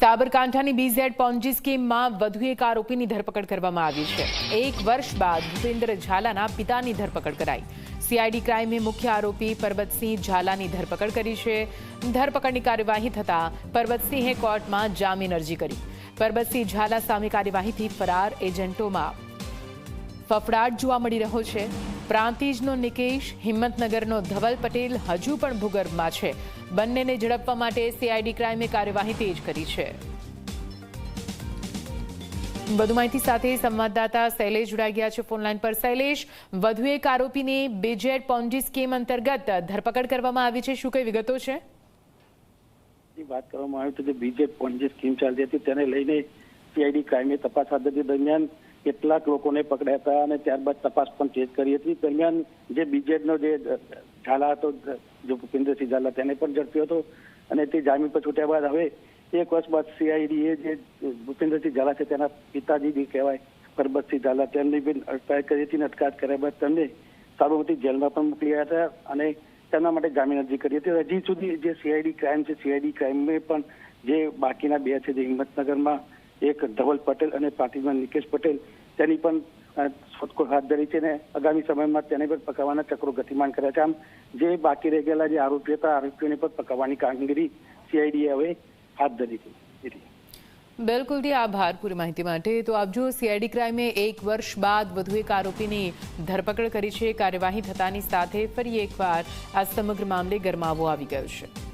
સાબરકાંઠાની BZ Ponzi સ્કીમમાં વધુ એક આરોપીની ધરપકડ કરવામાં આવી છે। 1 વર્ષ બાદ ભૂપેન્દ્ર ઝાલાના પિતાની ધરપકડ કરાઈ। સીઆઈડી ક્રાઇમે મુખ્ય આરોપી પરબતસિંહ ઝાલાની ધરપકડ કરી છે। ધરપકડની કાર્યવાહી થતાં પરબતસિંહે કોર્ટમાં જામીન અરજી કરી। પરબતસિંહ ઝાલા સામે કાર્યવાહીથી ફરાર એજન્ટોમાં ફફડાટ જોવા મળી રહ્યો છે। પ્રાંતિજનો નિકેશ, હિંમતનગરનો ધવલ પટેલ હજુ પણ ભૂગર્ભમાં છે। બંનેને ઝડપવા માટે સીઆઈડી ક્રાઇમે કાર્યવાહી તેજ કરી છે। વધુ માહિતી સાથે સંવાદદાતા શૈલેષ જોડાઈ ગયા છે ફોનલાઈન પર। શૈલેષ, વધુ એક આરોપીની બીઝેડ પોન્જી સ્કીમ અંતર્ગત ધરપકડ કરવામાં આવી છે, શું કઈ વિગતો છે? વાત કરવામાં આવી હતી કે બીઝેડ પોન્જી સ્કીમ ચાલતી હતી, તેને લઈને સીઆઈડી ક્રાઇમે તપાસ હાથ ધરી। દરમિયાન કેટલાક લોકોને પકડ્યા હતા અને ત્યારબાદ તપાસ પણ તેજ કરી હતી। દરમિયાન જે બીજેડનો જે ઝાલા હતો, જો ભૂપેન્દ્રસિંહ ઝાલા, તેને પણ ઝડપ્યો હતો અને તે જામીન પર છૂટ્યા બાદ હવે 1 વર્ષ બાદ સીઆઈડીએ જે ભૂપેન્દ્રસિંહ ઝાલા છે તેના પિતાજી જે કહેવાય પરબતસિંહ ઝાલા, તેમની બી અટકાયત કરી હતી। અટકાયત કર્યા બાદ તેમને સાબરમતી જેલમાં પણ મોકલી આવ્યા હતા અને તેના માટે જામીન અરજી કરી હતી। હજી સુધી જે સીઆઈડી ક્રાઇમ છે, સીઆઈડી ક્રાઇમે પણ જે બાકીના બે છે, જે હિંમતનગરમાં એક ધવલ પટેલ અને પ્રાંતિજમાં નિકેશ પટેલ, તેની પણ શોધખોળ હાથ ધરી છે અને આગામી સમયમાં તેને પણ પકડવાના ચક્રો ગતિમાન કર્યા છે। આમ જે બાકી રહી ગયેલા જે આરોપીઓ હતા, આરોપીઓને પણ પકડવાની કામગીરી સીઆઈડીએ હવે હાથ ધરી છે। બિલકુલ, આભાર પૂરી માહિતી માટે। તો આપ જો, સીઆઈડી ક્રાઇમે 1 વર્ષ બાદ વધુ એક આરોપીની ધરપકડ કરી છે। કાર્યવાહી થતાની સાથે ફરી એકવાર આ સમગ્ર મામલે ગરમાવો આવી ગયો છે।